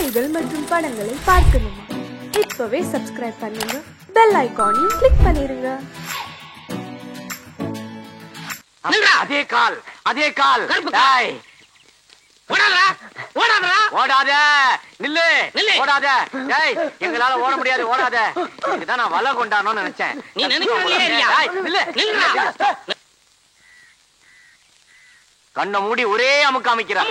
செய்திகள் மற்றும் படங்களை பார்க்கணுமா? இப்பவே சப்ஸ்கிரைப் பண்ணுங்க, பெல் ஐகானையும் கிளிக் பண்ணிருங்க. அதே கால் ஓடாத நில்லு ஓடாத. எங்களால ஓட முடியாது, ஓடாத. இதுதான் நான் வலை கொண்டானோன்னு நினைச்சேன். நீ கண்ணை மூடி ஒரே அமுக்கு அமைக்கிறான்.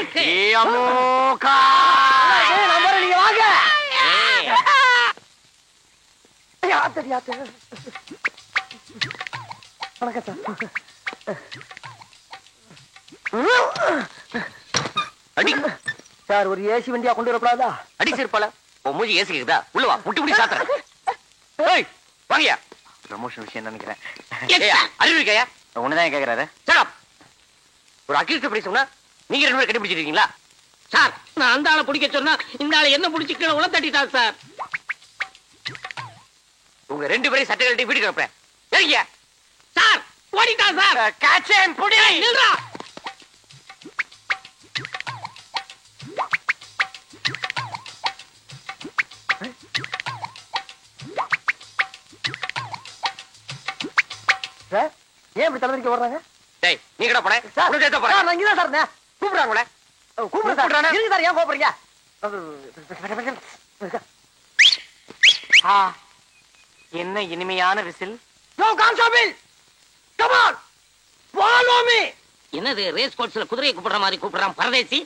அடி சார், ஒரு ஏசி வண்டியா கொண்டு வரப்படாதா? அடி சிறுப்பால மூஞ்சி ஏசி கேக்குதா? உள்ள வா, முட்டி முடி சாத்துறேன். வாங்கயா, ப்ரமோஷன் விஷயம் நினைக்கிறேன். அறிவு இருக்கையா? ஒண்ணுதான் கேக்குறாரு. ஒரு அக்யூஸ்ட் பிரைஸ் சொன்னா நீங்க ரெண்டு பேரும் கண்டுபிடிச்சிருக்கீங்களா? சார், நான் அந்த ஆளை பிடிக்க சொன்னா இந்த ஆளை என்ன பிடிச்சி கீழே உள்ள தட்டிட்டார் சார். உங்க ரெண்டு பேரும் சட்டை கட்டி வீட்டுக்கு வைப்பேன். சரிங்க சார், ஓடிட்டான் சார். காச்சேன் புடி நில்றா. ஏன் இப்படி தலைவரிக்க வர்றாங்க? டேய், நீ கடை போனே. சார், நான் இங்கதான் சார் இருந்தேன். கூப்பிடுறாங்களே. கூப்பிடுறானே. இருங்க சார், ஏன் கோபுறீங்க? என்ன இனிமையான விசில். Yo constable, come on, follow me. என்னது ரேஸ் கோர்ஸ்ல குதிரையை கூப்பிடுற மாதிரி கூப்பிடுறான் பரதேசி?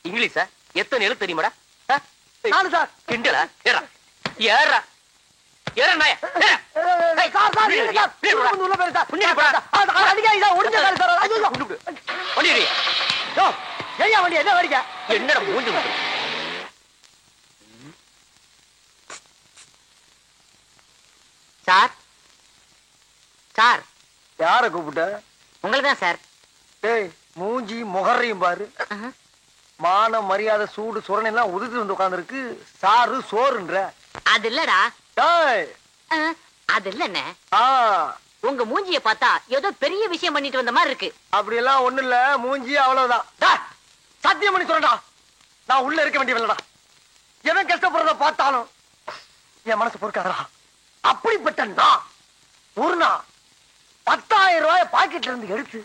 இங்கிலீஷா? எத்தனை எழுத்து தெரியுமாடா? நானு சார். கிண்டலா? ஏறா ஏறா ஏறா நாய. சார் சார், இருங்க சார். வந்து உள்ள போய் சார். புண்ணிய போடா. அடிக்காதீங்க சார், ஒடிஞ்ச கால் சார். ஐயோ வண்டி யோ, ஏய்யா வண்டி என்ன வரிங்க? என்னடா மூஞ்சி முட்டு. சார் சார், யார கூப்பிட்ட? உங்களுக்குதான் சார். டேய், மூஞ்சி முகரையும் பாரு. மான மரியாதை சூடு சுரணை எல்லாம் உதிர்த்து வந்து உட்கார்ந்து இருக்கு. சாரு சோறுன்ற. அது இல்லடா. டேய், அது இல்லண்ணே, ஆ, உங்க மூஞ்சிய பார்த்தா ஏதோ பெரிய விஷயம் பண்ணிட்டு வந்த மாதிரி இருக்கு. அப்படி எல்லாம் ஒண்ணு இல்ல, மூஞ்சி அவ்வளவுதான். டேய், சத்தியம் பண்ணி சொல்றேன்டா, நான் உள்ள இருக்க வேண்டியவன்டா. எவன் கஷ்டப்படுறத பார்த்தாலும் என் மனசு பொறுக்காதடா. அப்படிப்பட்ட நான் ஒரு நாள் 10,000 ரூபாய் பாக்கெட்ல இருந்து எடுத்து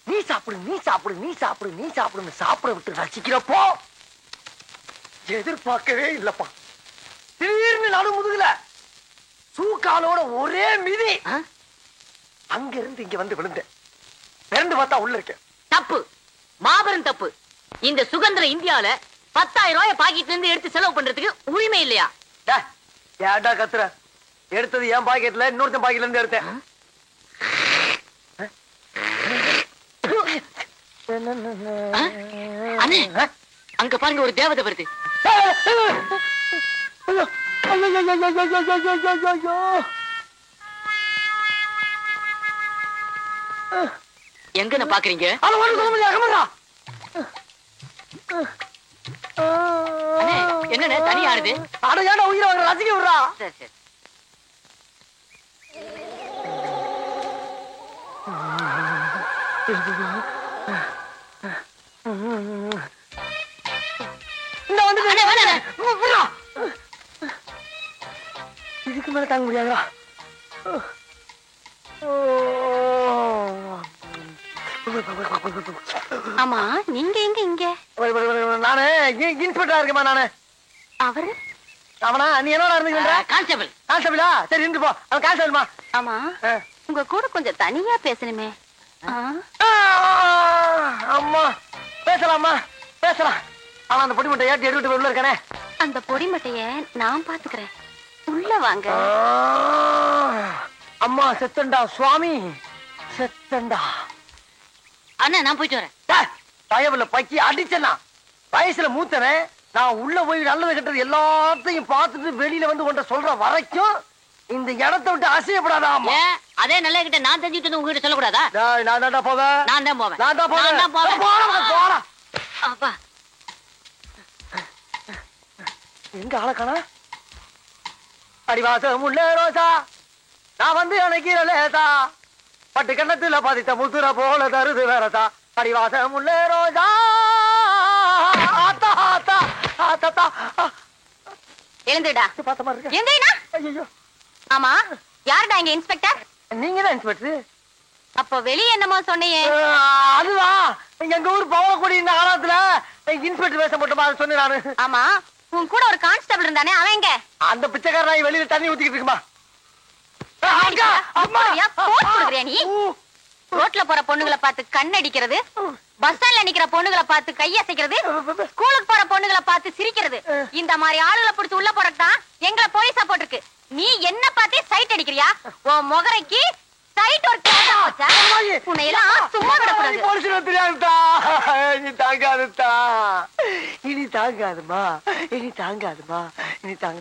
நீ சாப்பிடு நீ சாப்பிடு நீ சாப்பிடு நீ சாப்பிடுன்னு சாப்பிட விட்டு ரசிக்கிறப்போ எதிர்பார்க்கவே இல்லப்பா. திடீர்னு நடு முதுகுல சூக்காலோட ஒரே மிதி. அங்க இருந்து இங்க வந்து விழுந்தேன். பிறந்து பார்த்தா உள்ள இருக்கேன். தப்பு, மாபெரும் தப்பு. இந்த சுதந்திர இந்தியால 10,000 ரூபாய் பாக்கெட்ல இருந்து எடுத்து செலவு பண்றதுக்கு உரிமை இல்லையா? ஏடா கத்துற? எடுத்தது என் பாக்கெட்ல, இன்னொருத்தன் பாக்கெட்ல இருந்து எடுத்தேன். அண்ணே, அங்க பாருங்க, ஒரு தேவதை வருது. எங்க பாக்குறீங்க? என்ன தனியா ஆடுது? அட ஏடா உயிரை வாங்குற, ரசிக்க விடுறா. சரி சரி. இதுக்கு மேல தாங்க முடியாதா? ஆமா, நீங்க எங்க இங்க? நானு இன்ஸ்பெக்டரா இருக்கேமா. நானு அவரு அவனா? நீ என்னடா இருந்துக்கிற? கான்ஸ்டபிள். கான்ஸ்டபிளா? சரி இருந்து போ. அவன் கான்ஸ்டபிள்மா. ஆமா, உங்க கூட கொஞ்சம் தனியா பேசணுமே. அம்மா, பேசலாமா? பேசலாம். ஆனா அந்த பொடி மட்டும் ஏற்றி எடுத்துட்டு உள்ள இருக்கானே. அந்த பொடி மட்டைய நான் பாத்துக்கிறேன். உள்ள வாங்க. அம்மா செத்தண்டா சுவாமி, செத்தண்டா. அண்ணா, நான் போயிட்டு வரேன். பயவுல பக்கி அடிச்சனா வயசுல மூத்தனே. நான் உள்ள போய் நல்லது கெட்டது எல்லாத்தையும் பார்த்துட்டு வெளியில வந்து கொண்ட சொல்ற வரைக்கும் இந்த இடத்தை விட்டு அசையப்படாதா? அதே நல்ல கிட்ட நான் தெரிஞ்சுட்டு உங்ககிட்ட சொல்லக்கூடாதா? நான் தான் போவேன். நான் தான் போவேன். நான் தான் போவேன். போறா. அப்பா, எங்க ஆளக்கானா? அடிவாசம் உள்ள ரோசா, நான் வந்து அணைக்கிற லேசா, பட்டு கண்ணத்துல பதித்த முத்துற போல தருது வேறதா. அடிவாசம் உள்ள ரோசா, ஆத்தா ஆத்தா தாத்தா எழுந்துடா. பார்த்த மாதிரி இருக்கு. எந்திரிடா. ஐயோ, ஆமா, யாருடா இங்க இன்ஸ்பெக்டர்? நீங்க தான் இன்ஸ்பெக்டர். அப்போ வெளிய என்னமோ சொன்னியே? அதுவா, எங்க ஊர் பவளக்குடி இந்த காலத்துல இன்ஸ்பெக்டர் வேஷம் போட்டு மாதிரி சொன்னேன் நானு. ஆமா, உன் கூட ஒரு கான்ஸ்டபிள் இருந்தானே, அவன் எங்க? அந்த பிச்சைக்காரன் வெளியில தண்ணி ஊத்திக்கிட்டு இருக்குமா? நீ ரோட்ல போற பொண்ணுங்களை பார்த்து கண்ணடிக்கிறது, பஸ் ஸ்டாண்ட்ல நிக்கிற பொண்ணுகளை பார்த்து கையசைக்கிறது, ஸ்கூலுக்கு போற பொண்ணுகளை பார்த்து சிரிக்கிறது, இந்த மாதிரி ஆளுகளை பிடிச்சு உள்ள போறதுதான் எங்களை போலீஸா போட்டிருக்கு. நீ என்ன பார்த்தே சைட் அடிக்கிறியா? உன் முகரைக்கு சைட் ஒரு உன்னை எல்லாம் சும்மா விடக்கூடாது. இனி தாங்காதுதா, இனி தாங்காதுமா, இனி தாங்காதுமா, இனி தாங்க.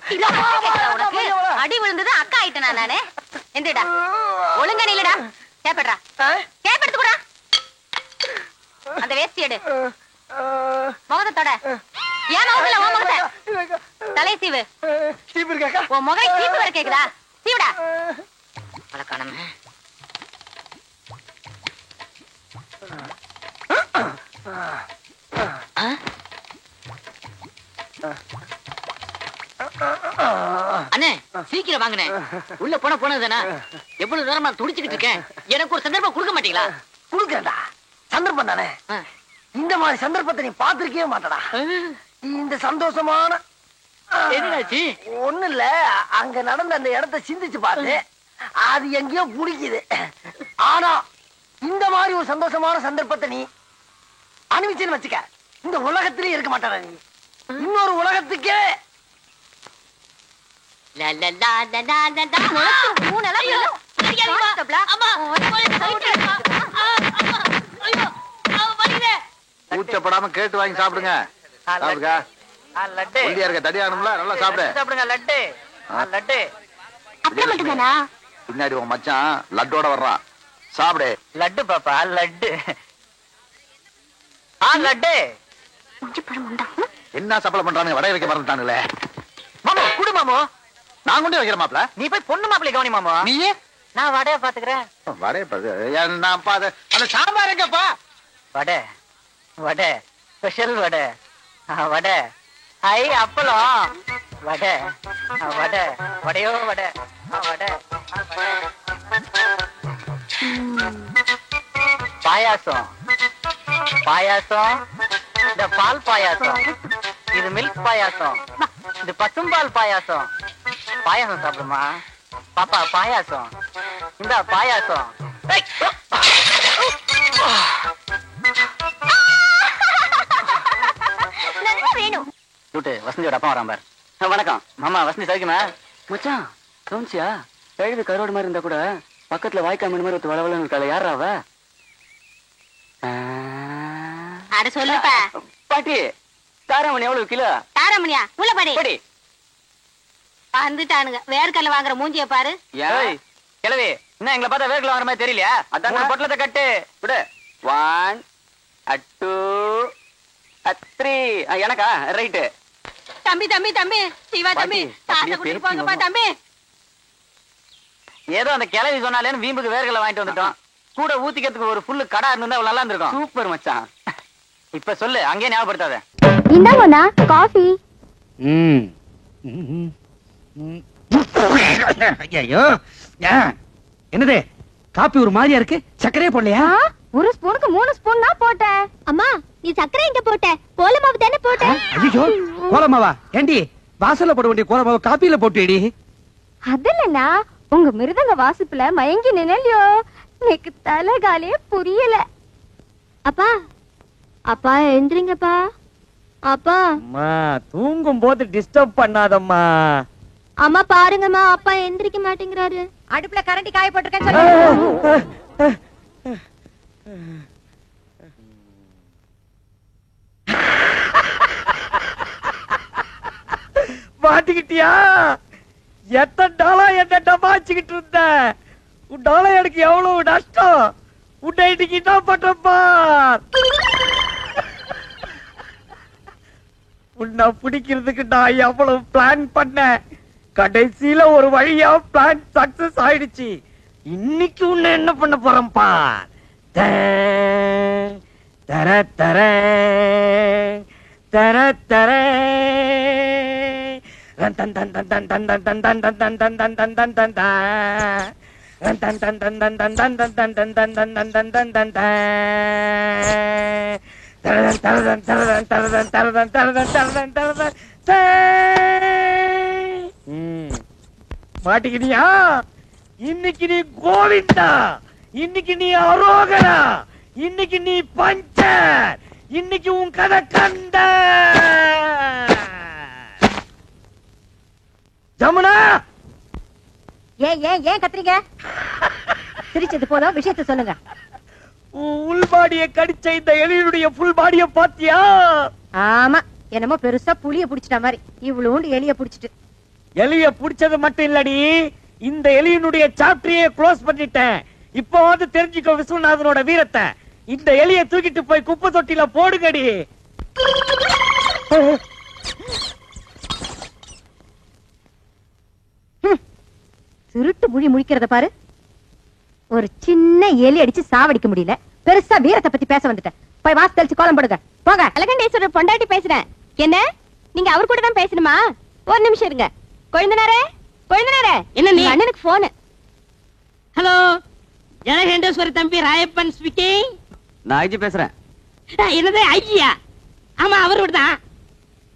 உனக்கு அடி விழுந்தது அக்கா ஆயிட்டேனா நானு? எந்திரடா, ஒழுங்கா நில்லுடா. கேப்படா, கேப்படுத்து கூட. அந்த வேஷ்டி எடு, முகத்தோட. ஏன் முகத்துல உன் முகத்தை தலை சீவு. சீப்பு இருக்காக்கா? உன் முகரை சீப்பு வர கேக்குதா? சீவுடா. பழக்கானமே. அண்ணே, சீக்கிரம் வாங்கண்ணே. உள்ள போனதானே? எவ்வளவு நேரமா துடிச்சுக்கிட்டு இருக்கேன். எனக்கு ஒரு சந்தர்ப்பம் கொடுக்க மாட்டீங்களா? கொடுக்கறா சந்தர்ப்பம் தானே. இந்த மாதிரி சந்தர்ப்பத்தை நீ பாத்திருக்கவே மாட்டடா. இந்த சந்தோஷமான ஒண்ணு இல்ல, அங்க நடந்த அந்த இடத்தை சிந்திச்சு பார்த்து அது எங்கேயோ பிடிக்குது. ஆனா இந்த மாதிரி ஒரு சந்தோஷமான சந்தர்ப்பத்தை நீ அனுபவிச்சுன்னு வச்சுக்க, இந்த உலகத்திலே இருக்க மாட்டாடா. நீ இன்னொரு உலகத்துக்கே கூச்சப்படாம கேட்டு வாங்கி சாப்பிடுங்க. நல்லா சாப்பிடுங்க. லட்டு லட்டு பின்னாடி உன் மச்சான் லட்டோட வர்றான், சாப்பிடு. லட்டு பாப்பா, லட்டு. லட்டு என்ன சப்பளை பண்றானுங்க? வடை வைக்க மறந்துட்டானுங்களே. மாமோ குடு மாமோ. நான் கொண்டு வைக்கிற மாப்பிள, நீ போய் பொண்ணு மாப்பிள்ளை கவனி மாமோ. நீயே நான் வடைய பாத்துக்கிறேன். வடைய அந்த சாம்பார் எங்கப்பா? வடை வடை ஸ்பெஷல் வடை. வடை ஐ அப்பளம். வடை வடை வடையோ வடை வடை. பாயாசம் பாயாசம். இந்த பால் பாயாசம், இது மில்க் பாயாசம், இது பசும்பால் பாயாசம். பாயாசம் சாப்பிடுமா பாப்பா? பாயாசம் இந்த பாயாசம். வேணும். வசந்தியோட அப்பா வரான் பார். வணக்கம் மாமா. வசந்தி சவிக்குமா? மச்சான் கவுன்சியா? எழுது கரோடு மாதிரி இருந்தா கூட பக்கத்துல வாய்க்கா மீன் மாதிரி வளவலன்னு இருக்காள, யாரா அவ? அட சொல்லுப்பா. பாட்டி, தாராமணி எவ்வளவு கிலோ? தாராமணியா? உள்ள பாடி. வந்துட்டானுங்க. வேர்க்கல்ல வாங்குற மூஞ்சிய பாரு. கிளவி, என்ன எங்களை பார்த்தா வேர்க்கல்ல வாங்குற மாதிரி தெரியலையா? அதான் பொட்டலத்தை கட்டு விடு. 1 2 3. எனக்கா? ரைட்டு. தம்பி தம்பி தம்பி சிவா தம்பி, காசை கொடுத்து போங்கப்பா தம்பி. ஏதோ அந்த கிளவி சொன்னாலேன்னு வீம்புக்கு வேர்க்கல்ல வாங்கிட்டு வந்துட்டோம். கூட ஊத்திக்கிறதுக்கு ஒரு ஃபுல்லு கடை இருந்தா நல்லா இருந்திருக்கும். சூப்பர் மச்சான். இப்ப சொல்லு, அங்கேயே ஞாபகப்படுத்தாத. இந்தாங்கண்ணா காஃபி. ஐயோ, என்னது காப்பி ஒரு மாதிரியா இருக்கு? சக்கரையே போடலையா? ஒரு ஸ்பூனுக்கு 3 ஸ்பூன் தான் போட்டேன். அம்மா, நீ சக்கரை எங்க போட்ட? கோலமாவு தானே போட்ட? ஐயோ, கோலமாவா? ஏண்டி வாசல்ல போட வேண்டிய கோலமாவு காப்பியில போட்டுடி? அதுலண்ணா, உங்க மிருதங்க வாசிப்புல மயங்கி நினைலையோ, எனக்கு தலைகாலே புரியல. அப்பா அப்பா எழுந்திரிங்கப்பா. அப்பா அம்மா, தூங்கும் போது டிஸ்டர்ப் பண்ணாதம்மா. அம்மா பாருங்கம்மா, அப்பா எந்திரிக்க மாட்டேங்கிறாரு. அடுப்புல கரண்டி காய போட்டிருக்கேன்னு சொல்லுங்க. மாட்டிக்கிட்டியா? எத்தனை டாலா என்ன டமாச்சிக்கிட்டு இருந்த? உன் டாலா எனக்கு எவ்வளவு நஷ்டம். உன்னை இன்னைக்கு என்ன பண்றப்பா? உன்னை பிடிக்கிறதுக்கு நான் எவ்வளவு பிளான் பண்ணேன். கடைசியில ஒரு வழியா பிளான் சக்சஸ் ஆயிடுச்சு. இன்னைக்கு உன்னை என்ன பண்ண போறேன்பா? தர தர தர தர மாட்டிக்கினியா? இன்னைக்கு நீ கோவிந்தா, இன்னைக்கு நீ அரோகரா, இன்னைக்கு நீ பஞ்சர், இன்னைக்கு உன் கதை கண்ட. ஜமுனா, ஏன் ஏன் ஏன் கத்துறீங்க? சிரிச்சது போதும், விஷயத்தை சொல்லுங்க. உள் பாடிய கடிச்ச இந்த எலியுடைய புல் பாடிய பாத்தியா? ஆமா, என்னமோ பெருசா புளிய புடிச்சிட்ட மாதிரி இவ்வளவு எலிய புடிச்சிட்டு. எலிய புடிச்சது மட்டும் இல்லடி, இந்த எலியினுடைய சாப்டரையே க்ளோஸ் பண்ணிட்டேன். இப்போ வந்து தெரிஞ்சுக்கோ விஸ்வநாதனோட வீரத்தை. இந்த எலிய தூக்கிட்டு போய் குப்பை தொட்டில போடுங்கடி. திருட்டு மொழி முழிக்கிறத பாரு. ஒரு சின்ன எலி அடிச்சு சாவடிக்க முடியல, பெருசா வீரத்தை பத்தி பேச வந்துட்டேன். போய் வாச தெளிச்சு கோலம் போடுங்க போங்க. அழகண்டேஸ்வரர் பொண்டாட்டி பேசுறேன். என்ன நீங்க அவர் கூட தான் பேசணுமா? ஒரு நிமிஷம் இருங்க. கொழுந்தனாரே, கொழுந்தனாரே, என்ன நீ? அண்ணனுக்கு போன். ஹலோ, ஜலகண்டேஸ்வரி தம்பி ராயப்பன் ஸ்பீக்கிங். நான் ஐஜி பேசுறேன். என்னது ஐஜியா? ஆமா, அவரு தான்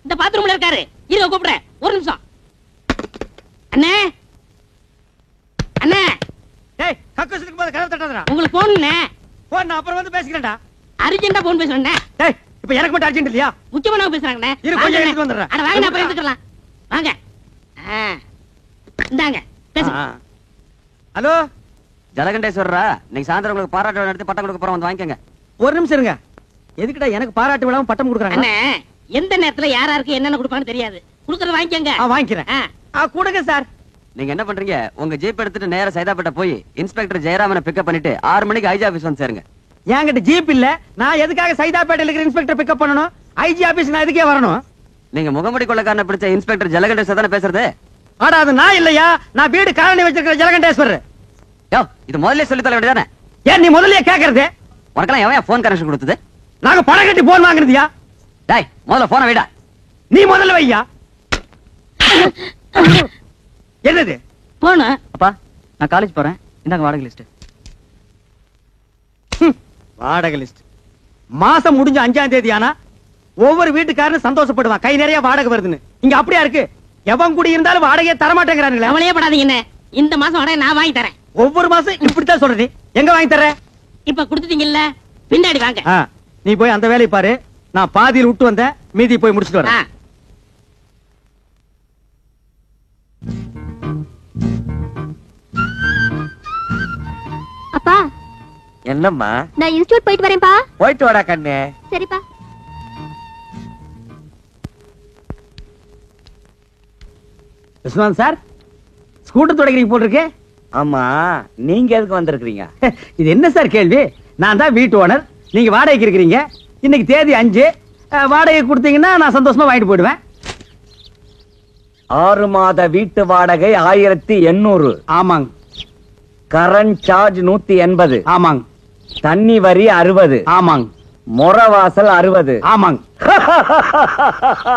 இந்த பாத்ரூம்ல இருக்காரு. இருங்க கூப்பிடுறேன், ஒரு நிமிஷம். அண்ணே, அண்ணே, டேய் கக்கூசுக்கு போய் கதவு தட்டாதடா. உங்களுக்கு போன்ண்ணே. போன் நான் அப்புறம் வந்து பேசிக்கிறேன்டா. அர்ஜென்ட்டா போன் பேசுறேன். டேய் இப்போ எனக்கு மட்டும் அர்ஜென்ட் இல்லையா? முக்கியமானவங்க பேசுறாங்கண்ணே. இரு, கொஞ்சம் எடுத்து வந்துடுறேன். அட வாங்க, அப்புறம் எடுத்துக்கலாம். வாங்க. இந்தாங்க பேசுங்க. ஹலோ ஜலகண்டேஸ்வரரா, இன்னைக்கு சாயந்தரம் உங்களுக்கு பாராட்டு விழா நடத்தி பட்டம் கொடுக்க போறோம், வந்து வாங்கிக்கங்க. ஒரு நிமிஷம் இருங்க. எதுக்குடா எனக்கு பாராட்டு விழாவும் பட்டம் கொடுக்குறாங்க? அண்ணே, எந்த நேரத்துல யாராருக்கு என்னென்ன கொடுப்பான்னு தெரியாது. கொடுக்கறத வாங்கிக்கங்க. வாங்கிக்கிறேன். கொடுங்க சார். நீங்க என்ன பண்றீங்க? உங்க ஜீப் எடுத்துட்டு நேரா சைதாப்பேட்டை போய் இன்ஸ்பெக்டர் ஜெயராமனை பிக்கப் பண்ணிட்டு 6 மணிக்கு ஐஜி ஆபீஸ் வந்து சேருங்க. என்கிட்ட ஜீப் இல்ல. நான் எதுக்காக சைதாப்பேட்டையில இருக்கிற இன்ஸ்பெக்டர் பிக்கப் பண்ணணும்? ஐஜி ஆபீஸ் நான் எதுக்கே வரணும்? நீங்க முகமடி கொள்ளக்காரனை பிடிச்ச இன்ஸ்பெக்டர் ஜலகண்டேஸ்வர் தானே பேசுறது? ஆடா அது நான் இல்லையா, நான் வீடு காலனி வச்சிருக்கிற ஜலகண்டேஸ்வரர். யோ, இது முதல்ல சொல்லி தர வேண்டியதானே? ஏன் நீ முதல்லயே கேக்குறது? உனக்கெல்லாம் எவன் போன் கனெக்ஷன் கொடுத்தது? நாங்க பணம் கட்டி போன் வாங்குறதியா? டேய், முதல்ல போனை வைடா. நீ முதல்ல வையா. என்னது போன? அப்பா, நான் காலேஜ் போறேன், இந்தாங்க வாடகை லிஸ்ட். வாடகை லிஸ்ட். மாசம் முடிஞ்ச 5ஆம் தேதி ஆனா ஒவ்வொரு வீட்டுக்காரனும் சந்தோஷப்படுவான், கை நிறைய வாடகை வருதுன்னு. இங்க அப்படியா இருக்கு? எவன் கூடி இருந்தாலும் வாடகையை தரமாட்டேங்கிறானுங்களே. அவளையே படாதீங்க. இந்த மாசம் வாடகை நான் வாங்கி தரேன். ஒவ்வொரு மாசம் இப்படித்தான் சொல்றது. எங்க வாங்கி தர? இப்ப கொடுத்துட்டீங்கல்ல, பின்னாடி வாங்க. நீ போய் அந்த வேலையை பாரு. நான் பாதியில் விட்டு வந்தேன், மீதி போய் முடிச்சுட்டு வரேன். அப்பா, என்னம்மா? நான் இன்ஸ்டிடியூட் போயிட்டு வரேன்ப்பா. போயிட்டு வாடா கண்ணே. சரிப்பா. விஸ்வநாத் சார், ஸ்கூட்டர் தொடக்கிறீங்க போல் இருக்கு. ஆமா, நீங்க எதுக்கு வந்திருக்கீங்க? இது என்ன சார் கேள்வி? நான் தான் வீட்டு ஓனர், நீங்க வாடகைக்கு இருக்கிறீங்க. இன்னைக்கு தேதி 5. வாடகை கொடுத்தீங்கன்னா நான் சந்தோஷமா வாங்கிட்டு போயிடுவேன். 6 மாத வீட்டு வாடகை 1800. ஆமாங்க. Current charge 180. ஆமாங்க. தண்ணி வரி 60. ஆமாங்க. முறவாசல் 60. ஆமாங்க.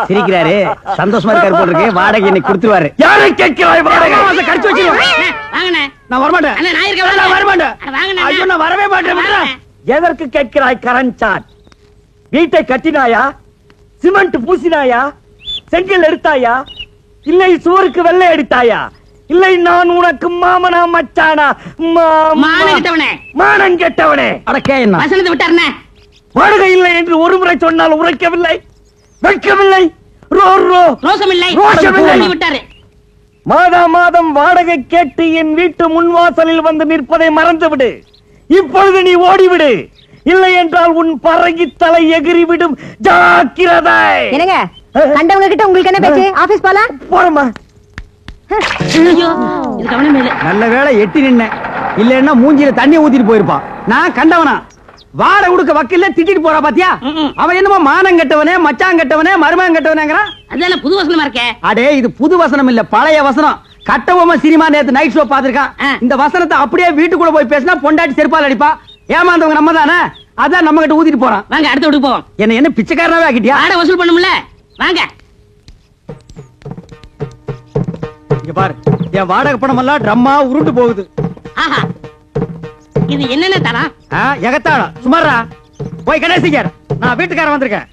சிரிக்கிறாரு, சந்தோஷமா இருக்காரு போல் இருக்கு. வாடகை இன்னைக்கு கொடுத்துருவாரு. யாரை கேட்கிறாய் வாடகை? கடிச்சு வச்சிருவேன். வாங்கண்ணே. நான் வரமாட்டேன். அண்ணா, நான் இருக்கேன். நான் வரமாட்டேன். வாங்கண்ணே. ஐயோ, நான் வரவே மாட்டேன். எதற்கு கேட்கிறாய் கரண்ட் சார்ஜ்? வீட்டை கட்டினாயா? சிமெண்ட் பூசினாயா? செங்கல் எடுத்தாயா? இல்லை சுவருக்கு வெள்ளை அடித்தாயா? இல்லை நான் உனக்கு மாமனா மச்சானா? மானம் கெட்டவனே. மானம் கெட்டவனே. அடக்கே என்ன வசனத்தை விட்டாருண்ணே. வாடகை இல்லை என்று ஒரு முறை சொன்னால் உரைக்கவில்லை, வைக்கவில்லை. ரோசமில்லை. ரோஷமில்லை. விட்டாரு. மாதா மாதம் வாடகை கேட்டு என் வீட்டு முன்வாசலில் வந்து நிற்பதை மறந்துவிடு. இப்பொழுது நீ ஓடிவிடு, இல்லை என்றால் உன் பறகி தலை எகிறிவிடும். ஜாக்கிரதை. என்னங்க கண்டவங்க கிட்ட உங்களுக்கு என்ன பேச்சு? ஆபீஸ் போலாம். போறமா. ஐயோ, இது கவனம் இல்ல. நல்ல வேளை எட்டி நின்ன, இல்லன்னா மூஞ்சில தண்ணி ஊத்திட்டு போயிருப்பான். நான் கண்டவனா? வாடகை கொடுக்க வக்கீல்ல திட்டிட்டு போறா பாத்தியா? அவன் என்னமோ மானம் கெட்டவனே, மச்சான் கெட்டவனே, மருமகன் கெட்டவனேங்கறான். அதெல்லாம் புது வசனமா இருக்கே. அடே, இது புது வசனம் இல்ல, பழைய வசனம். கட்டபொம்மை சினிமா நேத்து நைட் ஷோ பாத்துருக்கான். இந்த வசனத்தை அப்படியே வீட்டுக்குள்ள போய் பேசினா பொண்டாட்டி செருப்பால் அடிப்பா. ஏமாந்தவங்க நம்ம தானே, அதான் நம்ம கிட்ட ஊத்திட்டு போறான். வாங்க, அடுத்த வீட்டுக்கு போவோம். என்ன பிச்சைக்காரனாவே ஆக்கிட்டியா? வாடகை வசூல் பண்ணும்ல, வாங்க. பாரு, என் வாடகை பணம் எல்லாம் ட்ரம்மா உருண்டு போகுது. ஆஹா, இது என்னென்ன தரம்? எகத்தாளம் சுமாரா போய் கணேசிக்கார், நான் வீட்டுக்காரன் வந்திருக்கேன்.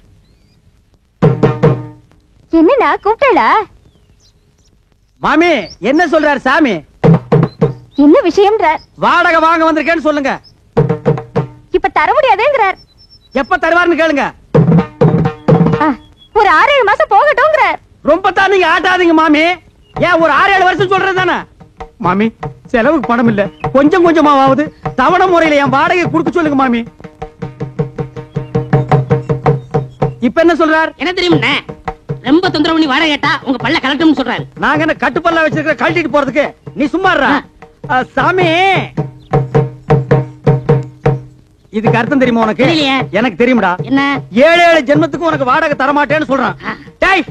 என்னண்ணா கூப்பிட்டா? மாமி என்ன சொல்றாரு சாமி? என்ன விஷயம்ன்றார்? வாடகை வாங்க வந்திருக்கேன்னு சொல்லுங்க. இப்ப தர முடியாதுங்கிறார். எப்ப தருவாருன்னு கேளுங்க. ஒரு 6-7 மாசம் போகட்டும்ங்கிறார். ரொம்ப தான் நீங்க ஆட்டாதீங்க மாமி. ஏன் ஒரு 6-7 வருஷம் சொல்றது தானே மாமி? செலவுக்கு பணம் இல்ல, கொஞ்சம் கொஞ்சமாவது தவணை முறையில என் வாடகை கொடுக்க சொல்லுங்க மாமி. இப்ப என்ன சொல்றார்? என்ன தெரியும்ண்ணே, ரொம்ப தொந்தரவு பண்ணி வாடகை கேட்டா உங்க பல்ல கலட்டணும்னு சொல்றாரு. நாங்க என்ன கட்டுப்பல்ல வச்சிருக்க கழட்டிட்டு போறதுக்கு? நீ சும்மாறா சாமி. இதுக்கு அர்த்தம் தெரியுமா உனக்கு? தெரியலையே. எனக்கு தெரியும்டா. என்ன? 7 ஜென்மத்துக்கு உனக்கு வாடகை தர மாட்டேன்னு சொல்றான். டேய்,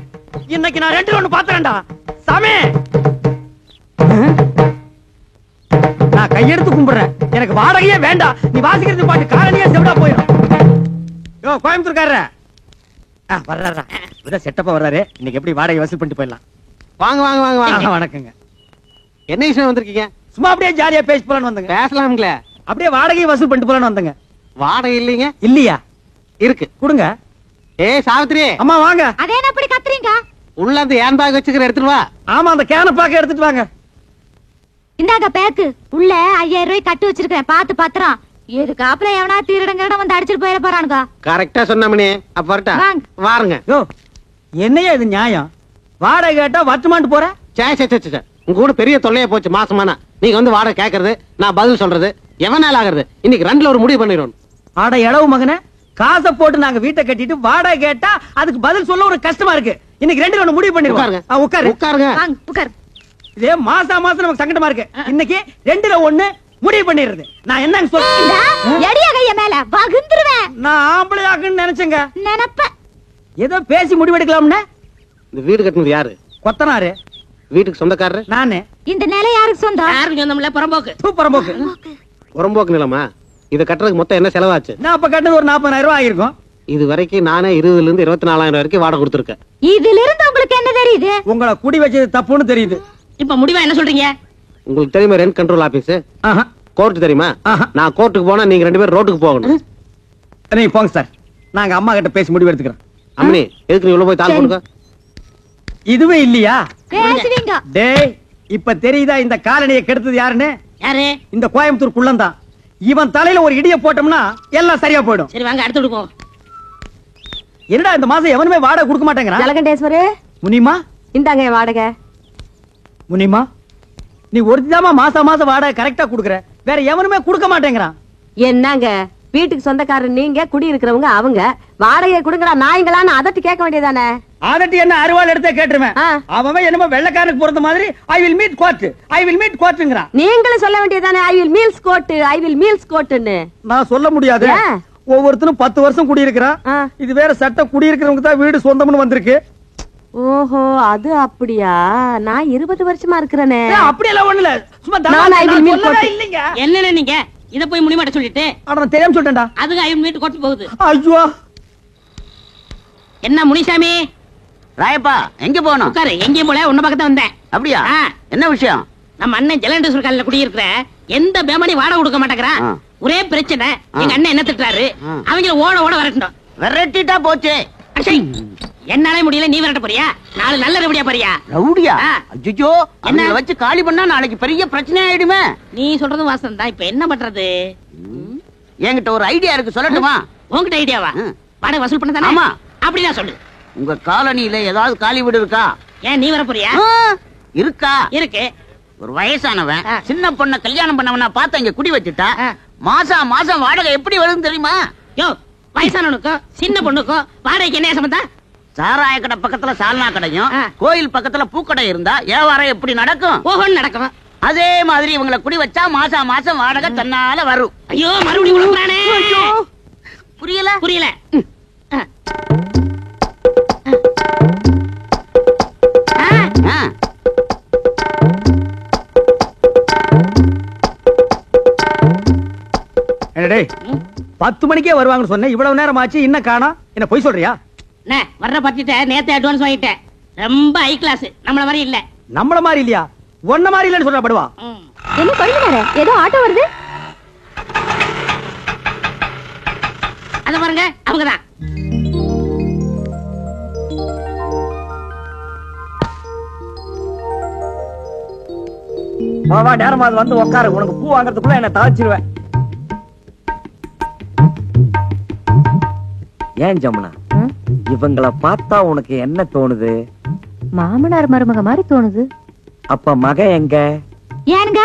இன்னைக்கு நான் 2 ஒண்ணு பாத்துறேன்டா சாமி. நான் கையெடுத்து கும்பிடுறேன், எனக்கு வாடகையே வேண்டாம். நீ வாசிக்கிறது பாட்டு காரணியா செவிடா போயிடும். யோ கோயம்புத்தூர்காரர வர்றாரா? விட செட்டப்பா வர்றாரு. இன்னைக்கு எப்படி வாடகை வசூல் பண்ணிட்டு போயிடலாம். வாங்க வாங்க வாங்க வாங்க. வணக்கங்க. என்ன விஷயம் வந்திருக்கீங்க? சும்மா அப்படியே ஜாலியா பேசி போலான்னு வந்தங்க. பேசலாம்ங்களே. அப்படியே வாடகை வசூல் பண்ணிட்டு போலான்னு வந்தங்க. வாடகை இல்லைங்க? இல்லையா? இருக்கு, கொடுங்க. ஏய் சாவித்ரி, அம்மா வாங்க. அதே என்ன அப்படி கத்துறீங்க? உள்ள அந்த ஏன் பேக் வச்சுக்கிற எடுத்துட்டு வா. ஆமா, அந்த கேன பாக்க எடுத்துட்டு வாங்க. இந்தாங்க பேக்கு. உள்ள 5000 ரூபாய் கட்டு வச்சிருக்கேன், பாத்து பத்திரம். இதுக்காப்புல எவனா திருடங்க வந்து அடிச்சிட்டு போயிட போறானுங்க. கரெக்டா சொன்னமணி. அப்ப வரட்டா? வாங்க. வாருங்க. யோ, என்னையா இது நியாயம்? வாடகை கேட்டா வட்டுமான்ட்டு போற? சே சே சே சே, உங்க கூட பெரிய தொல்லையா போச்சு மாசமானா. நீங்க வந்து வாடகை கேக்குறது, நான் பதில் சொல்றது, எவனால ஆகுறது? இன்னைக்கு 2ல ஒரு முடிவு பண்ணிடுவோம். ஆட இளவு மகனே, காசை போட்டு நாங்க வீட்டை கட்டிட்டு வாடகை கேட்டா அதுக்கு பதில் சொல்ல ஒரு கஷ்டமா இருக்கு. இன்னைக்கு 2ல ஒண்ணு முடிவு பண்ணிடுவோம். உட்காருங்க. உட்காரு. உட்காருங்க. வாங்க உட்கார். இதே மாசம் நமக்கு சங்கடமா இருக்கு. இன்னைக்கு 2ல ஒண்ணு முடிவு பண்ணிடுறது. நான் என்னங்க சொல்றேன்? எடியா கைய மேல வகுந்துருவேன். நான் ஆம்பளை ஆக்குன்னு நினைச்சேங்க. நினைப்ப ஏதோ பேசி முடிவெடுக்கலாம்னு. இந்த வீடு கட்டினது யாரு? கொத்தனாரு. வீட்டுக்கு சொந்தக்காரரு நானு. இந்த நிலை யாருக்கு சொந்தம்? யாருக்கு சொந்தமில்ல, புறம்போக்கு. சூப்பரம்போக்கு. புறம்போக்கு நிலமா? இதை கட்டுறதுக்கு மொத்தம் என்ன செலவாச்சு? நான் அப்ப கட்டது ஒரு 40,000 ரூபாய் ஆயிருக்கும். இது வரைக்கும் நானே 20,000 இருந்து 24,000 வரைக்கும் வாடகை கொடுத்துருக்கேன். இதுல இருந்து உங்களுக்கு என்ன தெரியுது? உங்களை குடி வச்சது தப்புன்னு தெரியுது. இப்ப முடிவா என்ன சொல்றீங்க? உங்களுக்கு தெரியுமா ரெண்ட் கண்ட்ரோல் ஆபீஸ்? ஆஹா. கோர்ட் தெரியுமா? ஆஹா. நான் கோர்ட்டுக்கு போனா நீங்க 2 பேரும் ரோட்டுக்கு போகணும். நீங்க போங்க சார், நாங்க அம்மா கிட்ட பேசி முடிவு எடுத்துக்கிறோம். அம்மனி, எதுக்கு நீ உள்ள போய் தாள் கொடுக்க? இதுவே இல்லையா? பேசுவீங்க. டேய், இப்ப தெரியுதா இந்த காலனியை கெடுத்தது யாருன்னு? யாரு? இந்த கோயம்புத்தூர் குள்ளந்தான். இவன் தலையில ஒரு இடிய போட்டோம்னா எல்லாம் சரியா போயிடும். சரி வாங்க, அடுத்து விடுப்போம். என்னடா இந்த மாசம் எவனுமே வாடகை கொடுக்க மாட்டேங்கிறான்? ஜலகண்டேஸ்வரு, முனிமா, இந்தாங்க என் வாடகை. முனிமா, நீ ஒருத்திதாமா மாசம் வாடகை கரெக்டா குடுக்குற, வேற எவனுமே கொடுக்க மாட்டேங்கிறான். என்னங்க வீட்டுக்கு சொந்தக்காரர் நீங்க, குடி இருக்கிறவங்க அவங்க. வாடகை கொடுங்கடா நாய்ங்களான்னு அதட்டி கேட்க வேண்டியதானே? அதட்டி என்ன அருவாள் எடுத்தே கேட்டுருவேன். அவன் என்னமோ வெள்ளக்காரனுக்கு பொறுத்த மாதிரி ஐ வில் மீட் கோர்ட்டுங்கிறான். நீங்களும் சொல்ல வேண்டியதானே ஐ வில் மீல்ஸ் கோர்ட்னு. நான் சொல்ல முடியாது. ஒவ்வொருத்தரும் 10 வருஷம் குடியிருக்கிறான். இது வேற சட்டம், குடியிருக்கிறவங்க தான் வீடு சொந்தம்னு வந்திருக்கு. ஓஹோ, அது அப்படியா? நான் 20 வருஷமா இருக்கிறேனே. அப்படியெல்லாம் ஒண்ணு இல்ல, சும்மா இல்லைங்க. என்னன்னு நீங்க இத போய் முடிமாட்ட சொல்லிட்டு? நான் தெரியாம சொல்லிட்டேன்டா. அதுக்கு ஐயன் வீட்டு கொட்டு போகுது. ஐயோ, என்ன முனிசாமி? ராயப்பா, எங்க போகணும்? உட்காரு. எங்கேயும் போல, உன்ன பக்கத்துல வந்தேன். அப்படியா? என்ன விஷயம்? நம்ம அண்ணன் ஜலண்டேஸ்வர் காலையில குடியிருக்கிற எந்த பேமணி வாடகை கொடுக்க மாட்டேங்கிறான். ஒரே பிரச்சனை. எங்க அண்ணன் என்ன திட்டுறாரு, அவங்க ஓட ஓட வரட்டும். விரட்டிட்டா போச்சு. என்னாலே முடியல, நீ விரட்ட போறியா? 4 நல்ல ரவுடியா பாரியா? ரவுடியா? அஜ்ஜோ, என்ன வச்சு காலி பண்ணா நாளைக்கு பெரிய பிரச்சனை ஆயிடுமே. நீ சொல்றது வாசம் தான். இப்ப என்ன பண்றது? என்கிட்ட ஒரு ஐடியா இருக்கு, சொல்லட்டுமா? உங்ககிட்ட ஐடியாவா? வாடகை வசூல் பண்ண தானே? ஆமா. அப்படின்னா சொல்லு. உங்க காலனியில ஏதாவது காலி வீடு இருக்கா? ஏன் நீ வர போறியா? இருக்கா? இருக்கு. ஒரு வயசானவன் சின்ன பொண்ண கல்யாணம் பண்ணவனா பார்த்து இங்க குடி வச்சுட்டா மாசம் வாடகை எப்படி வருதுன்னு தெரியுமா? யோ, வயசானவனுக்கும் சின்ன பொண்ணுக்கும் வாடகைக்கு என்ன சம்பந்தம்? சாராய கடை பக்கத்துல சால்னா கடையும் கோயில் பக்கத்துல பூக்கடை இருந்தா வியாபாரம் எப்படி நடக்கும்? ஓஹோன்னு நடக்கும். அதே மாதிரி இவங்களை குடி வச்சா மாசம் வாடகை தன்னால வரும். ஐயோ, மறுபடியும் உழுவுறானே. புரியல. என்னடே 10 மணிக்கே வருவாங்கன்னு சொன்னேன், இவ்வளவு நேரம் ஆச்சு, இன்னும் காணோம். என்ன பொய் சொல்றியா? வர்ற பத்திட்ட நேத்து அட்வான்ஸ் வாங்கிட்டேன். ரொம்ப ஹை கிளாஸ், நம்மள மாதிரி இல்ல. நம்மள மாதிரி இல்லையா? ஒன்ன மாதிரி இல்லன்னு சொல்ற படுவா. என்ன கொழுந்தனாரே, ஏதோ ஆட்டோ வருது. அத பாருங்க, அவங்கதான். வா நேரமா அது வந்து உட்காரு. உனக்கு பூ வாங்குறதுக்குள்ள என்ன தாச்சிருவேன். ஏன் ஜமுனா, இவங்கள பார்த்தா உனக்கு என்ன தோணுது? மாமனார் மருமக மாதிரி தோணுது. அப்ப மக எங்க? ஏனுங்க,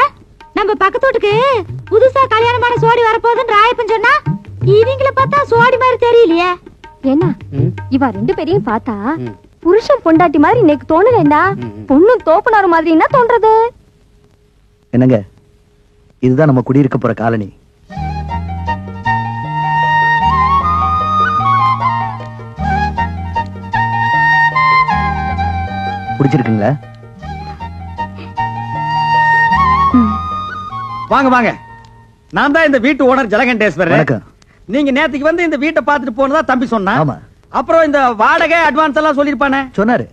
நம்ம பக்கத்து வீட்டுக்கு புதுசா கல்யாணமான சோடி வரப்போகுதுன்னு ராயப்பன் சொன்னா, இவங்கள பார்த்தா சோடி மாதிரி தெரியலையே. என்ன இவ ரெண்டு பேரையும் பார்த்தா புருஷன் பொண்டாட்டி மாதிரி இன்னைக்கு தோணலண்டா, பொண்ணு தோப்புனாரு மாதிரி என்ன தோன்றது? என்னங்க, இதுதான் நம்ம குடியிருக்க போற காலனி. பிடிச்சிருக்குங்களா? வாங்க வாங்க, நான் தான் இந்த வீட்டு ஓனர் ஜலகண்டேஸ்வரர். வணக்கம். நீங்க நேத்துக்கு வந்து இந்த வீட்டை பார்த்துட்டு போனதா தம்பி சொன்னா. ஆமா. அப்புறம் இந்த வாடகை அட்வான்ஸ் எல்லாம் சொல்லிருப்பானே. சொன்னாரு.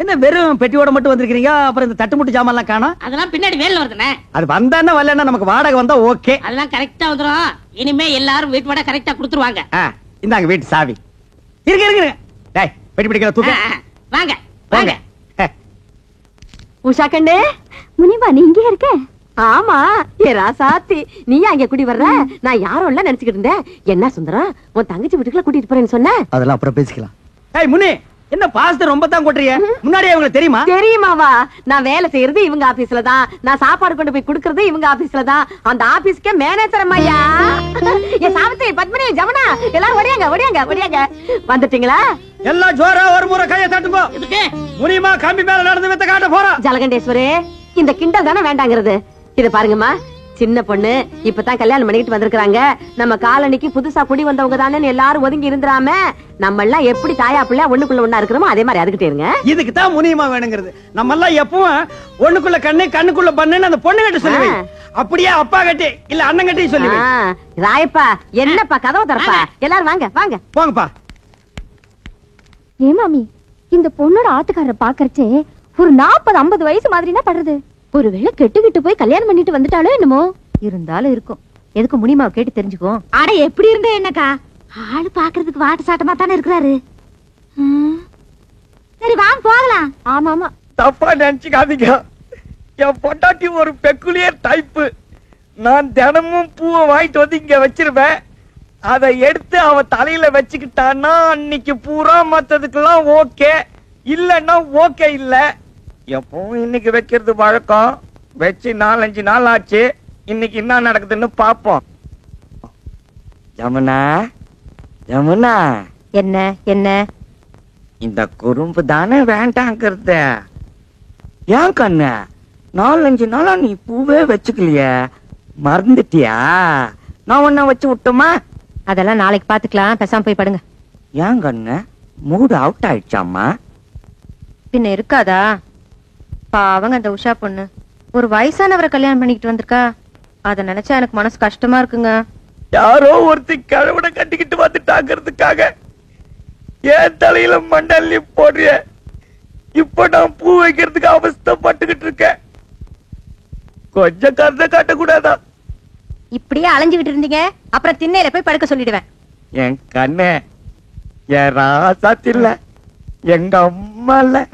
என்ன வெறும் பெட்டியோட மட்டும் வந்திருக்கீங்க? அப்புறம் இந்த தட்டுமுட்டு ஜாமான் எல்லாம் காணோம். அதெல்லாம் பின்னாடி வேலை வருதுண்ணே. அது வந்தானே வரலன்னா நமக்கு வாடகை வந்தா ஓகே. அதெல்லாம் கரெக்டா வந்துரும். இனிமே எல்லாரும் வீட்டு வாடகை கரெக்டா கொடுத்துருவாங்க. இந்தாங்க வீட்டு சாவி. இருக்கு இருக்கு. டேய், பெட்டி பிடிக்கிற தூக்கு. வாங்க வாங்க. உஷா கண்ணு, முனிவா நீ இங்கே இருக்க? ஆமா, ஏ ராசாத்தி, நீ அங்க குடி வர்ற? நான் யாரும் இல்ல நினைச்சுக்கிட்டு இருந்தேன். என்ன சுந்தரம், உன் தங்கச்சி வீட்டுக்குள்ள கூட்டிட்டு போறேன்னு சொன்ன? அதெல்லாம் அப்புறம் பேசிக்கலாம். ஏய் முனி, என்ன பாஸ்தர் ரொம்ப தான் கொட்டுறீங்க? முன்னாடியே உங்களுக்கு தெரியுமா? தெரியுமாவா? நான் வேலை செய்யறது இவங்க ஆபீஸ்ல தான், நான் சாப்பாடு கொண்டு போய் குடுக்கறது இவங்க ஆபீஸ்ல தான். அந்த ஆபீஸ்க்கே மேனேஜர் அம்மையா. என் சாவித்திரி, பத்மினி, ஜமுனா எல்லாரும் ஓடியாங்க ஓடியாங்க ஓடியாங்க. வந்துட்டீங்களா? எல்லாம் ஜோரா ஒரு முறை கையை தட்டுங்க. முனிமா கம்பி மேல நடந்து வித்த காட்ட போறோம். ஜலகண்டேஸ்வரே, இந்த கிண்டல் தானே வேண்டாங்கிறது. இத பாருங்கம்மா, சின்ன பொண்ணு இப்பதான் கல்யாணம் பண்ணிட்டு வந்திருக்காங்க. நம்ம காலனிக்கு புதுசா குடி வந்தவங்க தானே எல்லாரும் ஒதுங்கி இருந்துராம, நம்ம எல்லாம் எப்படி தாயா பிள்ளை ஒண்ணுக்குள்ள ஒண்ணா இருக்கிறோமோ அதே மாதிரி அதுக்கிட்டே இருங்க. இதுக்கு தான் முனியமா வேணுங்கிறது. நம்ம எல்லாம் எப்பவும் ஒண்ணுக்குள்ள கண்ணு கண்ணுக்குள்ள பண்ணுன்னு அந்த பொண்ணு கிட்ட சொல்லுவேன். அப்படியே அப்பா கட்டி இல்ல அண்ணன் கட்டி சொல்லுவேன். ராயப்பா, என்னப்பா கதவு தரப்பா? எல்லாரும் வாங்க வாங்க போங்கப்பா. ஏ மாமி, இந்த பொண்ணோட ஆத்துக்காரரை பாக்கறச்சே ஒரு 40-50 வயசு மாதிரினா படுறது. ஒருவேளை கெட்டுக்கிட்டு போய் கல்யாணம் பண்ணிட்டு வந்துட்டாலும் என்னமோ. இருந்தாலும் இருக்கும். எதுக்கு முனிமாவை கேட்டு தெரிஞ்சுக்கோ. அட எப்படி இருந்த என்னக்கா, ஆளு பாக்குறதுக்கு வாட்டு சாட்டமா தானே இருக்கிறாரு. சரி வாங்க போகலாம். ஆமா ஆமா, தப்பா நினைச்சுக்காதீங்க. என் பொண்டாட்டி ஒரு பெக்குலியர் டைப்பு. நான் தினமும் பூவை வாங்கிட்டு வந்து இங்க வச்சிருவேன். அதை எடுத்து அவ தலையில வச்சுக்கிட்டான்னா அன்னைக்கு பூரா மத்ததுக்கெல்லாம் ஓகே, இல்லன்னா ஓகே இல்ல. எப்பவும் இன்னைக்கு வைக்கிறது வழக்கம். வச்சு 4-5 நாள் ஆச்சு. இன்னைக்கு என்ன நடக்குதுன்னு பாப்போம். ஜமுனா, ஜமுனா, என்ன என்ன இந்த குறும்பு தானே வேண்டாங்கிறத. ஏன் கண்ணு 4-5 நாளா நீ பூவே வச்சுக்கலையே, மறந்துட்டியா? நான் ஒன்ன வச்சு விட்டுமா? அதெல்லாம் நாளைக்கு பாத்துக்கலாம், பேசாம போய் படுங்க. ஏன் கண்ணு மூடு அவுட் ஆயிடுச்சாமா? பின்ன இருக்காதா? பாவங்க அந்த உஷா பொண்ணு ஒரு வயசானவரை கல்யாணம் பண்ணிக்கிட்டு வந்திருக்கா. அத நினைச்சா எனக்கு மனசு கஷ்டமா இருக்குங்க. யாரோ ஒருத்தி கழுவட கட்டிக்கிட்டு வந்துட்டாங்கிறதுக்காக ஏன் தலையில மண்டல்லி போடுறிய? இப்ப நான் பூ வைக்கிறதுக்கு அவஸ்தைப்பட்டுக்கிட்டு இருக்கேன். கொஞ்சம் கருத காட்டக்கூடாதா? இப்படியே அலைஞ்சுகிட்டு இருந்தீங்க, அப்புறம் திண்ணையில போய் படுக்க சொல்லிடுவேன். என் கண்ணே, என் ராசாத்தில்ல, எங்க அம்மா இல்ல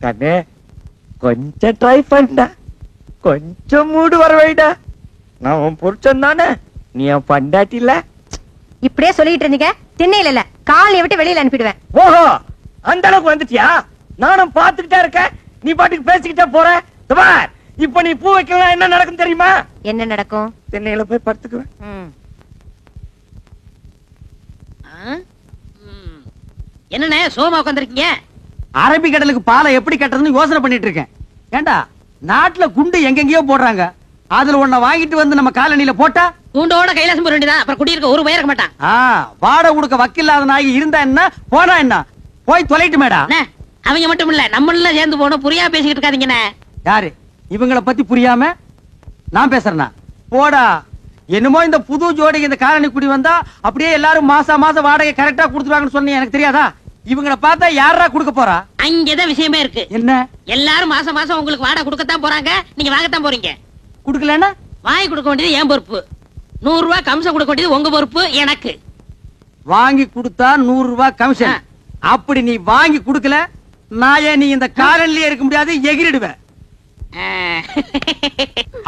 கண்ணே, கொஞ்சம் ட்ரை பண்ண, கொஞ்சம் மூடு வர வைடா. நான் உன் புருஷன் தானே, நீ என் பண்டாட்டி இல்ல. இப்படியே சொல்லிட்டு இருந்தீங்க, திண்ணையில இல்ல காலையை விட்டு வெளியில அனுப்பிடுவேன். ஓஹோ, அந்த அளவுக்கு வந்துட்டியா? நானும் பாத்துக்கிட்டே இருக்கேன், நீ பாட்டுக்கு பேசிக்கிட்டே போற. பார், இப்ப நீ பூ வைக்கலாம் என்ன நடக்கும் தெரியுமா? என்ன நடக்கும்? திண்ணையில போய் படுத்துக்குவேன். என்னண்ணே சோமா உட்காந்துருக்கீங்க? அரபி கடலுக்கு பாலை எப்படி கட்டுறதுன்னு யோசனை பண்ணிட்டு இருக்கேன். ஏண்டா, நாட்டுல குண்டு எங்கெங்கயோ போடுறாங்க. அதுல ஒன்ன வாங்கிட்டு வந்து நம்ம காலனில போட்டா கூண்டோட கைலாசம் போற வேண்டியதான். அப்புறம் குடியிருக்க ஒரு பயம் இருக்க மாட்டான். வாடகை கொடுக்க வக்கில்லாத நாய் இருந்தா என்ன, போனா என்ன, போய் தொலைட்டு மேடா. அவங்க மட்டும் இல்ல, நம்மள சேர்ந்து போனோம். புரியா பேசிக்கிட்டு இருக்காதீங்கண்ணே. யாரு இவங்கள பத்தி புரியாம நான் பேசுறேனா? போடா. என்னமோ இந்த புது ஜோடிக்கு இந்த காலனி குடி வந்தா அப்படியே எல்லாரும் மாசம் வாடகை கரெக்டா கொடுத்துருவாங்கன்னு சொன்னீங்க, எனக்கு தெரியாதா? இவங்களை பார்த்தா யாரா கொடுக்க போறா? அங்கதான் விஷயமே இருக்கு. என்ன? எல்லாரும் மாசம் மாசம் உங்களுக்கு வாடகை கொடுக்கத்தான் போறாங்க, நீங்க வாங்கத்தான் போறீங்க. குடுக்கலன்னா வாங்கி கொடுக்க வேண்டியது என் பொறுப்பு. 100 ரூபாய் கமிஷன் கொடுக்க வேண்டியது உங்க பொறுப்பு. எனக்கு வாங்கி கொடுத்தா 100 ரூபாய் கமிஷன். அப்படி நீ வாங்கி கொடுக்கல, நான் நீ இந்த காலன்லயே இருக்க முடியாது, எகிரிடுவேன்.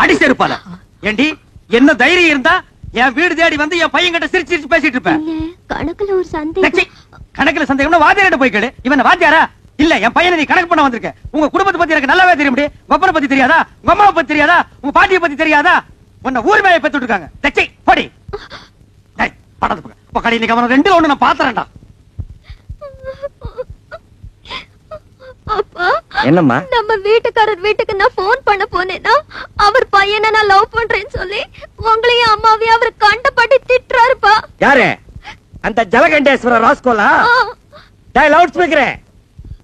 அடிச்சு இருப்பால. ஏண்டி என்ன தைரியம் இருந்தா என் வீடு தேடி வந்து என் பையன் கிட்ட சிரிச்சு சிரிச்சு பேசிட்டு இருப்பேன். கணக்குல ஒரு சந்தேகம். கணக்குல சந்தேகம்னா வாத்தியார்ட்ட போய் கேளு. இவன் வாத்தியாரா? இல்ல, என் பையனை நீ கணக்கு பண்ண வந்திருக்க. உங்க குடும்பத்தை பத்தி எனக்கு நல்லாவே தெரியும். உங்க பத்தி தெரியாதா? உங்க அம்மாவை பத்தி தெரியாதா? உங்க பாட்டியை பத்தி தெரியாதா? உன்னை ஊர் மேல பெத்து இருக்காங்க. தச்சை படி படத்து பக்கடி. இன்னைக்கு அவன் 2 ஒண்ணு நான் பாத்துறேன்டா. அப்பா, என்னம்மா? நம்ம வீட்டுக்காரர் வீட்டுக்கு நான் போன் பண்ண போனேன்னா அவர் பையனை நான் லவ் பண்றேன்னு சொல்லி உங்களையும் அம்மாவையும் அவர் கண்டபடி திட்டுறாருப்பா. யாரு? அந்த ஜலகண்டேஸ்வர ராஸ்கோலா? டேய் லவுட் ஸ்பீக்கரே,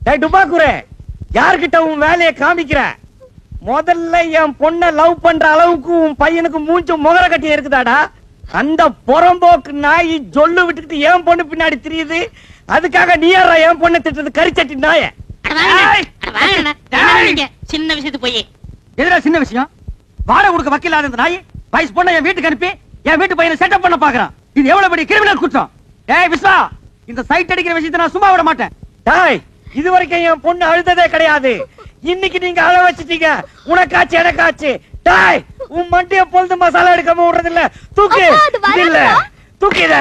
டேய் டுபாக்குரே, யார்கிட்ட உன் வேலையை காமிக்கிற? முதல்ல என் பொண்ண லவ் பண்ற அளவுக்கு உன் பையனுக்கு மூஞ்சும் முகர கட்டி இருக்குதாடா? அந்த புறம்போக்கு நாய் ஜொல்லு விட்டுக்கிட்டு என் பொண்ணு பின்னாடி தெரியுது. அதுக்காக நீ யாரா என் பொண்ணை திட்டுறது? கரிச்சட்டி நாய. சின்ன விஷயத்து போய் எதுடா சின்ன விஷயம்? வாடகை கொடுக்க வக்கீலாத இந்த நாய் வயசு பொண்ணை என் வீட்டுக்கு அனுப்பி என் வீட்டு பையனை செட்டப் பண்ண பாக்குறான். இது எவ்வளவு பெரிய கிரிமினல் குற்றம். டேய் விஸ்வா, இந்த சைட் அடிக்கிற விஷயத்தை நான் சும்மா விட மாட்டேன். டேய், இது வரைக்கும் என் பொண்ணு அழுததே கிடையாது. இன்னைக்கு நீங்க அழ வச்சிட்டீங்க. உனக்காச்சு எனக்காச்சு. டேய், உன் மண்டிய பொழுது மசாலா எடுக்காம விடுறது இல்ல. தூக்கு இல்ல, தூக்கிட.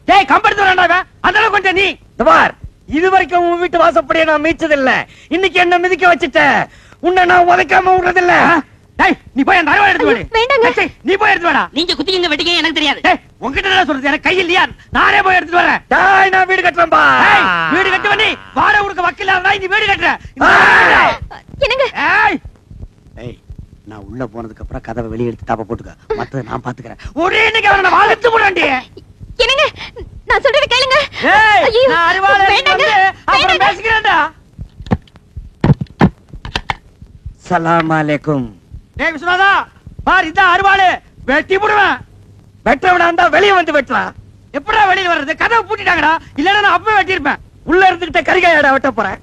டேய் கம்பெடுத்து வரேன்டா. அந்த அளவுக்கு கொஞ்சம் நீ பார். இது வரைக்கும் உன் வீட்டு வாசப்படியே நான் மீச்சது இல்ல. இன்னைக்கு என்ன மிதிக்க வச்சிட்ட. உன்னை நான் உதைக்காம விடுறது இல்ல. டேய், நீ போய் அந்த அருவாளை எடுத்து வாடி. நீ போய் எடுத்து வாடா. நீங்க குத்திங்க வெட்டிங்க எனக்கு தெரியாது. டேய், உன்கிட்ட என்ன சொல்றது? எனக்கு கை இல்லையா? நானே போய் எடுத்து வரேன். டேய், நான் வீடு கட்டறேன் பா. டேய், வீடு கட்டுவ நீ. வாடகை கொடுக்க வக்கீலாத நீ வீடு கட்டற. என்னங்க? ஏய், நான் உள்ள போனதுக்கு அப்புறம் கதவை வெளிய எடுத்து தாப்ப போட்டுக்க. மத்தத நான் பாத்துக்கறேன். ஒரே இன்னைக்கு அவன வாழத்து போறான்டி. என்னங்க? நான் சொல்றத கேளுங்க. ஏய், நான் அருவாளை எடுத்து அப்புறம் பேசிக்கிறேன்டா. சலாம் அலைக்கும். டேய் விஸ்வநாதா, பார் இந்த அருவாளை வெட்டி போடுவேன். வெட்டவனா இருந்தா வெளிய வந்து வெட்டலாம். எப்படா வெளிய வர்றது? கதவை பூட்டிட்டாங்கடா. இல்லன்னா நான் அப்பவே வெட்டி இருப்பேன். உள்ள இருந்துகிட்ட கரிகாயடா வெட்ட போறேன்.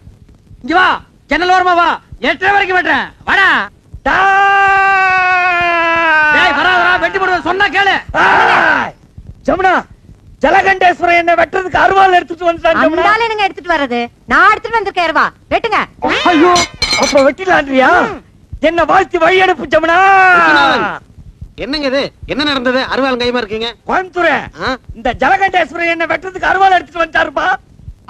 இங்க வா, ஜன்னல் ஓரமா வா. 8 வரைக்கும் வெட்டறேன். வாடா. டேய் வரா வரா, வெட்டி போடுவேன் சொன்னா கேளு. ஜமுனா, ஜலகண்டேஸ்வரன் என்ன வெட்டறதுக்கு அருவாள் எடுத்துட்டு வந்துட்டான். ஜமுனா, அந்தால என்னங்க எடுத்துட்டு வர்றது? நான் எடுத்துட்டு வந்திருக்கேன் அருவா. வெட்டுங்க. ஐயோ, அப்ப வெட்டிலான்றியா? என்ன வாழ்த்தி வழி அனுப்பு ஜமுனா. என்னங்க இது? என்ன நடந்தது? அருவாள் கைமா இருக்கீங்க. கோயம்புத்தூர் இந்த ஜலகண்டேஸ்வரன் என்ன வெட்டறதுக்கு அருவாள் எடுத்துட்டு வந்துட்டாருப்பா.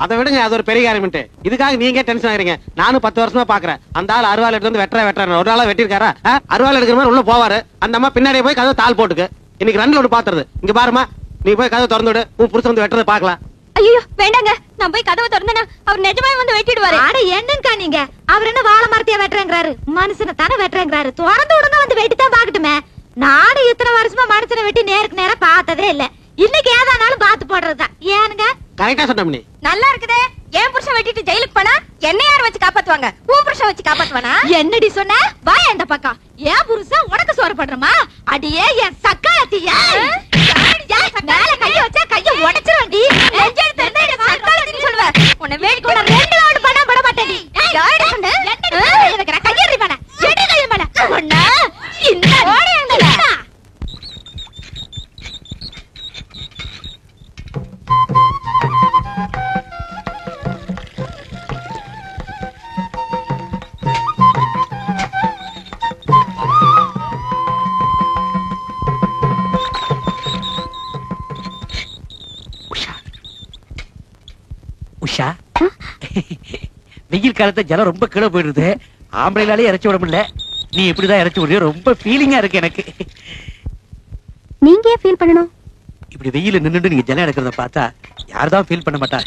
அதை விடுங்க, அது ஒரு பெரிய காரியம். இதுக்காக நீங்க டென்ஷன் ஆகிறீங்க. நானும் 10 வருஷமா பாக்குறேன். அந்த ஆள் அருவாள் எடுத்து வந்து வெட்டுறேன் ஒரு நாளா வெட்டிருக்காரா? அருவாள் எடுக்கிற மாதிரி உள்ள போவாரு. அந்த அம்மா பின்னாடியே போய் கதவை தாள் போட்டுக்கு. இன்னைக்கு 2 ஒன்று பாத்துறது. இங்க பாருமா, நீ போய் கதவை திறந்து விடு. உன் புருஷன் வந்து வெட்டுறதை பாக்கலாம். ஐயோ வேண்டாங்க, நான் போய் கதவை திறந்தேனா அவர் நிஜமாவே வந்து வெட்டிடுவாரு. அட என்னங்கா நீங்க? அவர் என்ன வாழை மரத்தையே வெட்டுறேங்கிறாரு? மனுஷனை தானே வெட்டுறேங்கிறாரு. திறந்து விடுங்க, வந்து வெட்டித்தான் பாக்கட்டுமே. நாடு இத்தனை வருஷமா மனுஷனை வெட்டி நேருக்கு நேரா பார்த்ததே இல்ல. இன்னைக்கு ஏதானாலும் பாத்து போடுறதுதான். ஏனுங்க? கரெக்டா சொன்ன. நல்லா இருக்குதே. என் புருஷன் வெட்டிட்டு ஜெயிலுக்கு போனா என்ன யார் வச்சு காப்பாத்துவாங்க? உன் புருஷன் வச்சு காப்பாத்துவானா? என்னடி சொன்ன? வா இந்த பக்கம். என் புருஷன் உனக்கு சோறு பண்றமா? அடியே என் சக்காத்தியா? மேல கைய வச்சா கைய உடைச்சிருவேன்டி. நெஞ்செடுத்து இருந்தா என்ன சக்காத்தின்னு சொல்லுவ? உன்னை வேடிக்கை 2 ரவுண்ட் பண்ண விட மாட்டேன்டி. யாரடி சொன்ன? எனக்கு கையறி பண்ண. செடி கைய பண்ண. ஒண்ணா இந்த ஓடியங்கடா. உஷா, வெயில் காலத்துல ஜலம் ரொம்ப கீழே போயிடுது. ஆம்பளைனாலே இறச்சி விட முடியல. நீ எப்படிதான் இறச்சி விடுறியோ? ரொம்ப ஃபீலிங்கா இருக்கு எனக்கு. நீங்க ஏன் ஃபீல் பண்ணணும்? இப்படி வெயில நின்னுட்டு நீங்க ஜலம் எடுக்கிறத பார்த்தா யார்தான் ஃபீல் பண்ண மாட்டா?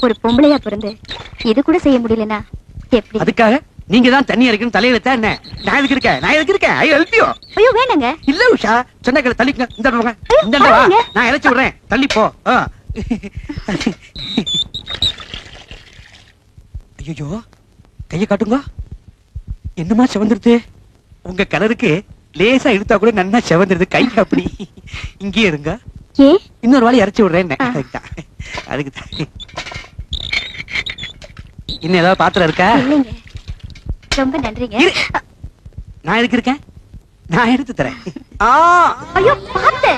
ஒரு பொம்பளையா பிறந்து இது கூட செய்ய முடியலனா எப்படி? அதுக்காக நீங்க தான் தண்ணி இறக்கணும் தலையில தான். என்ன நான் எதுக்கு இருக்கேன்? I help you. ஐயோ வேணாங்க. இல்ல உஷா, சொன்னக்கல தள்ளிங்க. இந்த வா, நான் இறச்சி விடுறேன். தள்ளி போ. ஐயோ, கையை காட்டுங்க. என்னமா சிவந்துருது? உங்க கலருக்கு லேசா இழுத்தா கூட நன்னா செவந்துருது கை அப்படி. இங்கே இருங்க. ஏ இன்னொரு வாழை இறச்சி விடுறேன். அதுக்குதான். இன்னும் ஏதாவது பாத்திரம் இருக்கா? இல்லைங்க. ரொம்ப நன்றிங்க. நான் எதுக்கு இருக்கேன்? நான் எடுத்து தரேன். ஐயோ பாத்து.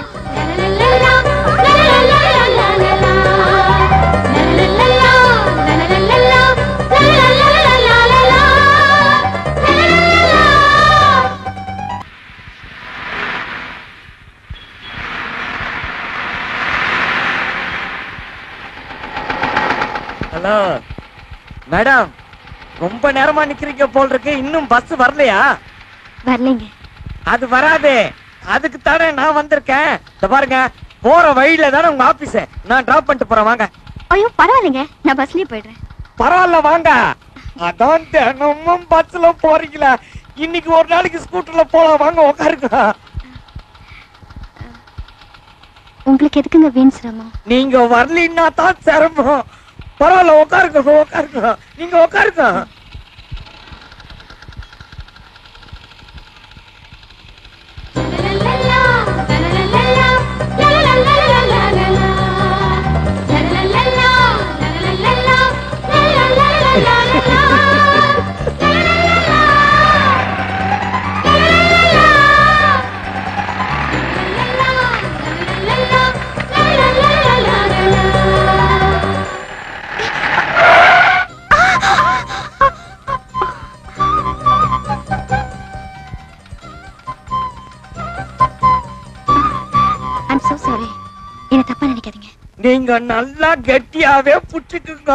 ஹலோ மேடம், ரொம்ப நேரமா நிக்கிறீங்க போல் இருக்கு. இன்னும் பஸ் வரலையா? வரலைங்க. அது வராதே, அதுக்கு தானே நான் வந்திருக்கேன். இந்த பாருங்க, போற வழியில தானே உங்க ஆபீஸ். நான் டிராப் பண்ணிட்டு போறேன், வாங்க. ஐயோ பரவாயில்லைங்க, நான் பஸ்லயே போயிடுறேன். பரவாயில்ல வாங்க. அதான் தினமும் பஸ்ல போறீங்களா, இன்னைக்கு ஒரு நாளைக்கு ஸ்கூட்டர்ல போலாம், வாங்க உட்காருங்க. உங்களுக்கு எதுக்குங்க வீண் சிரமம்? நீங்க வரலன்னா தான் சிரமம். பரவாயில்ல உட்காருங்க, உட்காருங்க, நீங்க உட்காருங்க. நீங்க நல்லா கெட்டியாவே புடிச்சுக்குங்க.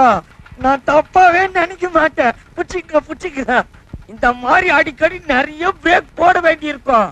நான் தப்பாவே நினைக்க மாட்டேன். புடிச்சுக்க. இந்த மாதிரி அடிக்கடி நிறைய பிரேக் போட வேண்டி இருக்கும்.